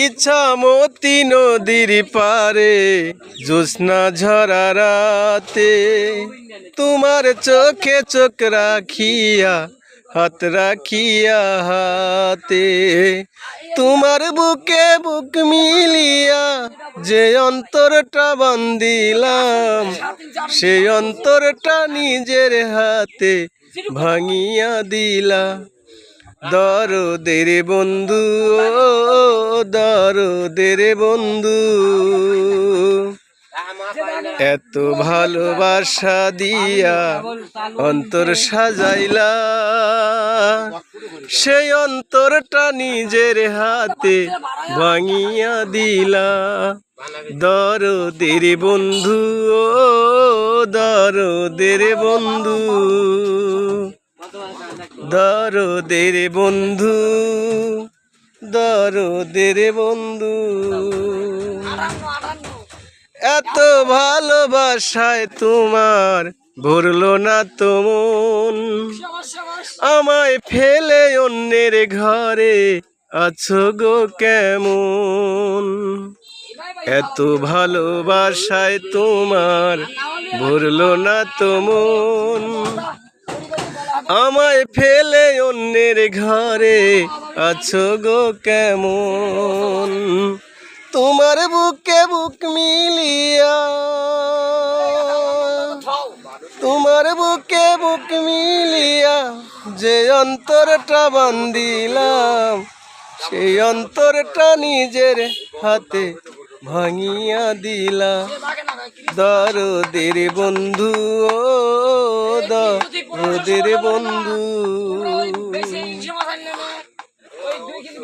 ইছামতি নদীর পারে জ্যোৎস্না ঝরা রাতে তোমার চোখে চোখ রাখিয়া হাত রাখিয়া হাতে তোমার বুকে বুক মিলিয়া যে অন্তরটা বান্ধিলাম সেই অন্তরটা নিজের হাতে ভাঙিয়া দিলা দরদের বন্ধু ও দরদের বন্ধু এত ভালোবাসা দিয়া অন্তর সাজাইলা সেই অন্তরটা নিজের হাতে ভাঙিয়া দিলা দরদের বন্ধু ও দরদের বন্ধু দরদের বন্ধু দরদের বন্ধু এত ভালোবাসায় তোমার ভরলো না তো মন আমায় ফেলে অন্যের ঘরে আছো গো কেমন এত ভালোবাসায় তোমার ভরলো না তো মন আমায় ফেলে অন্যের ঘরে আছো গো কেমন তোমার বুকে বুক মিলিয়া তোমার বুকে বুক মিলিয়া যে অন্তরটা বান্ধিলাম সেই অন্তরটা নিজের হাতে ভাঙিয়া দিলা দরদের বন্ধু ও দরদের বন্ধু।